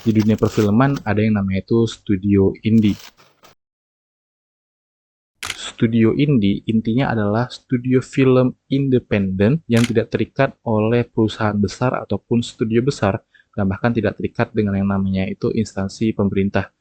Di dunia perfilman ada yang namanya itu studio indie. Studio indie intinya adalah studio film independen yang tidak terikat oleh perusahaan besar ataupun studio besar, dan bahkan tidak terikat dengan yang namanya itu instansi pemerintah.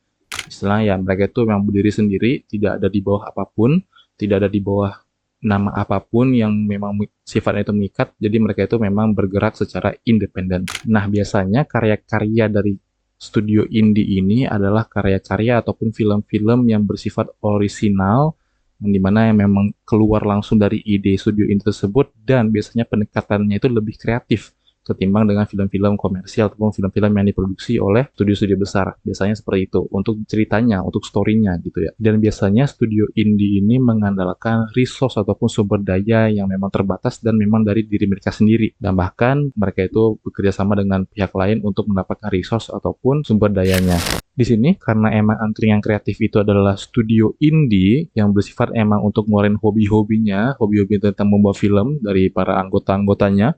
Istilahnya ya mereka itu memang berdiri sendiri, tidak ada di bawah apapun, tidak ada di bawah nama apapun yang memang sifatnya itu mengikat, jadi mereka itu memang bergerak secara independen. Nah, biasanya karya-karya dari studio indie ini adalah karya-karya ataupun film-film yang bersifat orisinal, yang dimana yang memang keluar langsung dari ide studio indie tersebut, dan biasanya pendekatannya itu lebih kreatif ketimbang dengan film-film komersial ataupun film-film yang diproduksi oleh studio-studio besar. Biasanya seperti itu, untuk ceritanya, untuk story-nya gitu ya. Dan biasanya studio indie ini mengandalkan resource ataupun sumber daya yang memang terbatas dan memang dari diri mereka sendiri. Dan bahkan mereka itu bekerja sama dengan pihak lain untuk mendapatkan resource ataupun sumber dayanya. Di sini, karena emang angkringan kreatif itu adalah studio indie yang bersifat emang untuk ngeluarin hobi-hobinya, hobi-hobi tentang membuat film dari para anggota-anggotanya.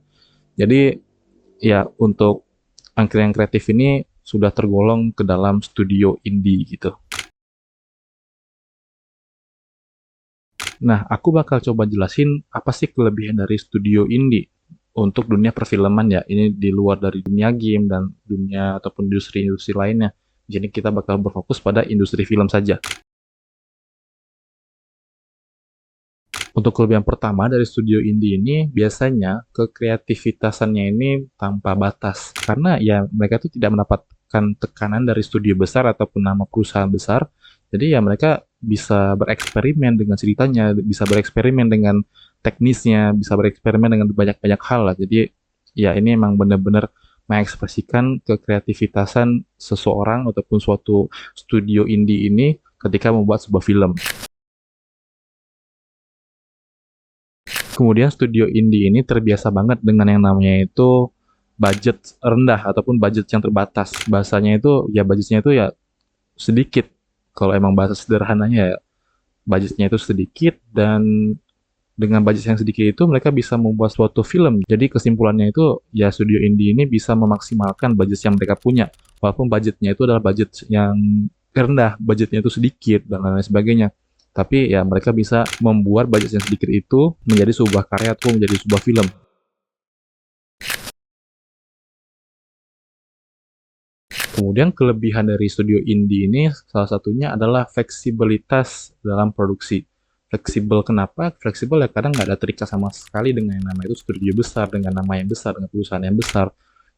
Jadi ya untuk angkringan kreatif ini sudah tergolong ke dalam studio indie gitu. Nah, aku bakal coba jelasin apa sih kelebihan dari studio indie untuk dunia perfilman ya. Ini di luar dari dunia game dan dunia ataupun industri-industri lainnya. Jadi kita bakal berfokus pada industri film saja. Untuk kelebihan pertama dari studio indie ini, biasanya kekreativitasannya ini tanpa batas. Karena ya mereka tuh tidak mendapatkan tekanan dari studio besar ataupun nama perusahaan besar. Jadi ya mereka bisa bereksperimen dengan ceritanya, bisa bereksperimen dengan teknisnya, bisa bereksperimen dengan banyak-banyak hal lah. Jadi ya ini emang benar-benar mengekspresikan kekreativitasan seseorang ataupun suatu studio indie ini ketika membuat sebuah film. Kemudian studio indie ini terbiasa banget dengan yang namanya itu budget rendah ataupun budget yang terbatas. Bahasanya itu ya budgetnya itu ya sedikit. Kalau emang bahasa sederhananya ya budgetnya itu sedikit, dan dengan budget yang sedikit itu mereka bisa membuat suatu film. Jadi kesimpulannya itu ya studio indie ini bisa memaksimalkan budget yang mereka punya. Walaupun budgetnya itu adalah budget yang rendah, budgetnya itu sedikit dan lain-lain sebagainya. Tapi ya mereka bisa membuat budget yang sedikit itu menjadi sebuah karya atau menjadi sebuah film. Kemudian kelebihan dari studio indie ini salah satunya adalah fleksibilitas dalam produksi. Fleksibel kenapa? Fleksibel ya kadang nggak ada terikat sama sekali dengan yang namanya itu studio besar, dengan nama yang besar, dengan perusahaan yang besar.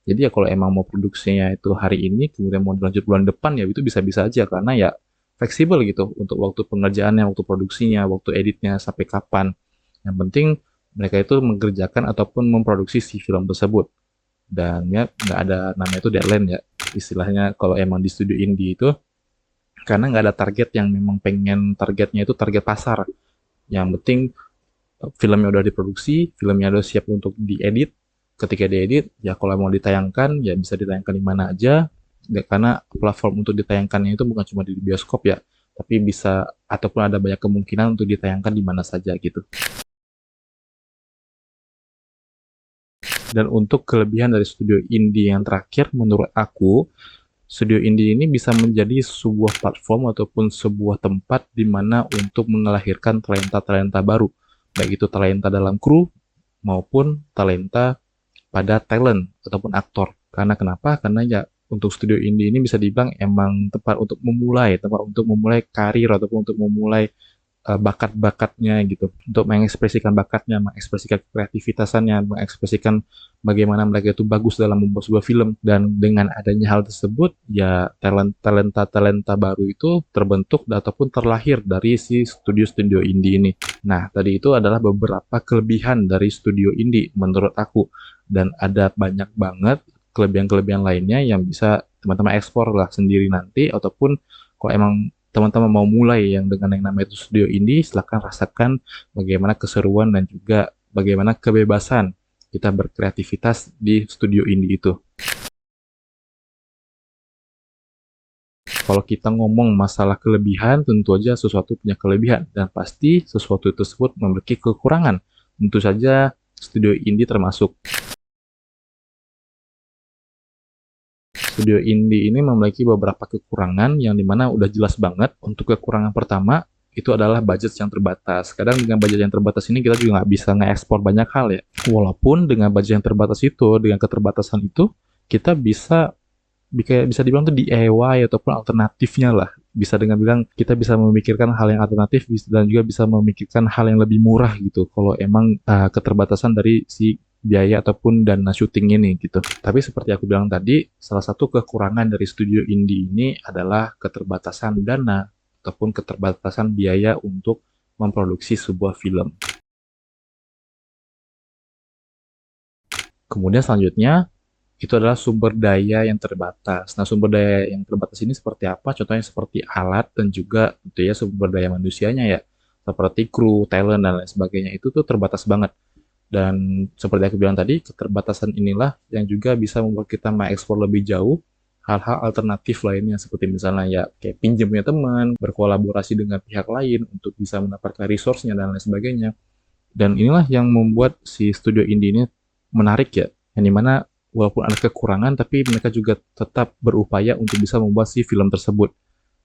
Jadi ya kalau emang mau produksinya itu hari ini, kemudian mau dilanjut bulan depan ya itu bisa-bisa aja, karena ya fleksibel gitu untuk waktu pengerjaannya, waktu produksinya, waktu editnya, sampai kapan. Yang penting mereka itu mengerjakan ataupun memproduksi si film tersebut. Dan ya nggak ada namanya itu deadline ya. Istilahnya kalau emang di studio indie itu, karena nggak ada target yang memang pengen targetnya itu target pasar. Yang penting filmnya udah diproduksi, filmnya udah siap untuk diedit. Ketika diedit, ya kalau mau ditayangkan, ya bisa ditayangkan di mana aja. Karena platform untuk ditayangkannya itu bukan cuma di bioskop ya, tapi bisa ataupun ada banyak kemungkinan untuk ditayangkan di mana saja gitu. Dan untuk kelebihan dari studio indie yang terakhir, menurut aku, studio indie ini bisa menjadi sebuah platform ataupun sebuah tempat di mana untuk melahirkan talenta-talenta baru, baik itu talenta dalam kru maupun talenta pada talent ataupun aktor. Karena kenapa? Karena ya untuk studio indie ini bisa dibilang emang tempat untuk memulai karir ataupun untuk memulai bakat-bakatnya gitu, untuk mengekspresikan bakatnya, mengekspresikan kreativitasannya, mengekspresikan bagaimana mereka itu bagus dalam membuat sebuah film. Dan dengan adanya hal tersebut, ya talenta-talenta baru itu terbentuk ataupun terlahir dari si studio-studio indie ini. Nah, tadi itu adalah beberapa kelebihan dari studio indie menurut aku, dan ada banyak banget kelebihan-kelebihan lainnya yang bisa teman-teman eksplor lah sendiri nanti, ataupun kalau emang teman-teman mau mulai yang dengan yang namanya itu studio indie, silahkan rasakan bagaimana keseruan dan juga bagaimana kebebasan kita berkreativitas di studio indie itu. Kalau kita ngomong masalah kelebihan, tentu aja sesuatu punya kelebihan, dan pasti sesuatu tersebut memiliki kekurangan. Tentu saja studio indie termasuk. Studio indie ini memiliki beberapa kekurangan yang dimana udah jelas banget. Untuk kekurangan pertama, itu adalah budget yang terbatas. Kadang dengan budget yang terbatas ini kita juga nggak bisa nge-ekspor banyak hal ya. Walaupun dengan budget yang terbatas itu, dengan keterbatasan itu, kita bisa dibilang tuh DIY ataupun alternatifnya lah. Bisa dengan bilang kita bisa memikirkan hal yang alternatif dan juga bisa memikirkan hal yang lebih murah gitu. Kalau emang keterbatasan dari si biaya ataupun dana syuting ini gitu. Tapi seperti aku bilang tadi, salah satu kekurangan dari studio indie ini adalah keterbatasan dana ataupun keterbatasan biaya untuk memproduksi sebuah film. Kemudian selanjutnya, itu adalah sumber daya yang terbatas. Nah, sumber daya yang terbatas ini seperti apa? Contohnya seperti alat dan juga gitu ya sumber daya manusianya ya, seperti kru, talent dan lain sebagainya. Itu tuh terbatas banget. Dan seperti aku bilang tadi, keterbatasan inilah yang juga bisa membuat kita mengekspor lebih jauh hal-hal alternatif lainnya seperti misalnya ya kayak pinjamnya teman, berkolaborasi dengan pihak lain untuk bisa mendapatkan resource-nya dan lain sebagainya. Dan inilah yang membuat si studio indie ini menarik ya, yang dimana walaupun ada kekurangan, tapi mereka juga tetap berupaya untuk bisa membuat si film tersebut.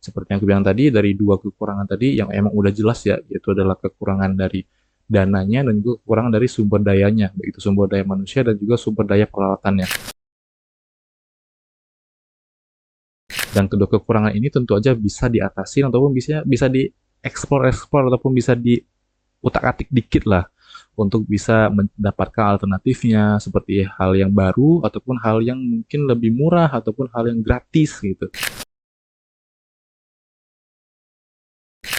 Seperti yang aku bilang tadi, dari dua kekurangan tadi yang emang udah jelas ya, yaitu adalah kekurangan dari dananya dan juga kekurangan dari sumber dayanya, begitu sumber daya manusia dan juga sumber daya peralatannya. Dan kedua kekurangan ini tentu aja bisa diatasi ataupun bisa dieksplor ataupun bisa diutak-atik dikit lah untuk bisa mendapatkan alternatifnya seperti hal yang baru ataupun hal yang mungkin lebih murah ataupun hal yang gratis gitu.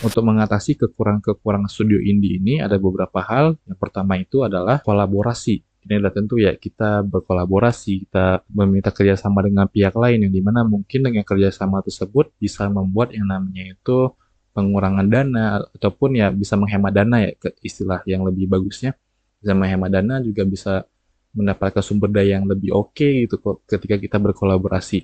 Untuk mengatasi kekurangan-kekurangan studio indie ini ada beberapa hal. Yang pertama itu adalah kolaborasi. Ini adalah tentu ya kita berkolaborasi, kita meminta kerjasama dengan pihak lain yang dimana mungkin dengan kerjasama tersebut bisa membuat yang namanya itu pengurangan dana ataupun ya bisa menghemat dana ya ke istilah yang lebih bagusnya, bisa menghemat dana juga bisa mendapatkan sumber daya yang lebih oke gitu kok ketika kita berkolaborasi.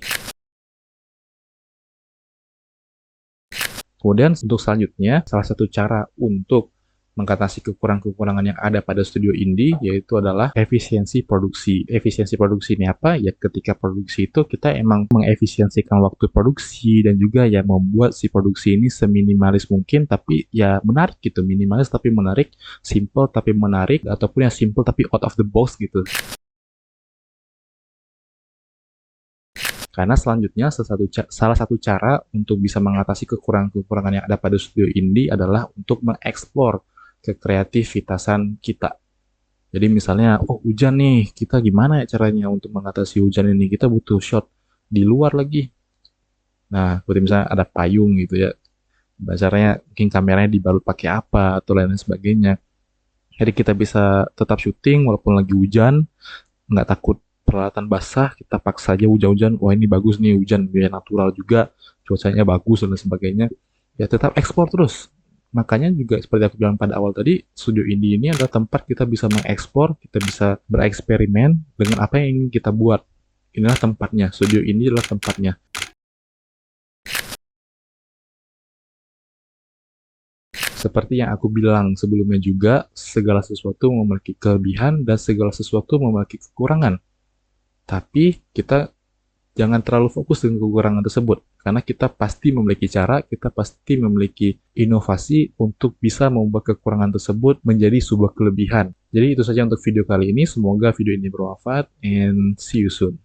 Kemudian untuk selanjutnya, salah satu cara untuk mengatasi kekurangan-kekurangan yang ada pada studio indie yaitu adalah efisiensi produksi. Efisiensi produksi ini apa? Ya ketika produksi itu kita emang mengefisiensikan waktu produksi dan juga ya membuat si produksi ini seminimalis mungkin tapi ya menarik gitu. Minimalis tapi menarik, simple tapi menarik ataupun yang simple tapi out of the box gitu. Karena selanjutnya salah satu cara untuk bisa mengatasi kekurangan-kekurangan yang ada pada studio indie adalah untuk mengeksplor kekreativitasan kita. Jadi misalnya, oh hujan nih, kita gimana ya caranya untuk mengatasi hujan ini? Kita butuh shot di luar lagi. Nah, seperti misalnya ada payung gitu ya. Caranya mungkin kameranya dibalut pakai apa atau lain sebagainya. Jadi kita bisa tetap syuting walaupun lagi hujan, nggak takut peralatan basah, kita paksa aja hujan-hujan, wah ini bagus nih hujan, biar natural juga, cuacanya bagus dan sebagainya, ya tetap ekspor terus. Makanya juga seperti aku bilang pada awal tadi, studio indie ini adalah tempat kita bisa mengekspor, kita bisa bereksperimen dengan apa yang ingin kita buat. Inilah tempatnya, studio indie adalah tempatnya. Seperti yang aku bilang sebelumnya juga, segala sesuatu memiliki kelebihan dan segala sesuatu memiliki kekurangan. Tapi kita jangan terlalu fokus dengan kekurangan tersebut, karena kita pasti memiliki cara, kita pasti memiliki inovasi untuk bisa membuat kekurangan tersebut menjadi sebuah kelebihan. Jadi itu saja untuk video kali ini, semoga video ini bermanfaat, and see you soon.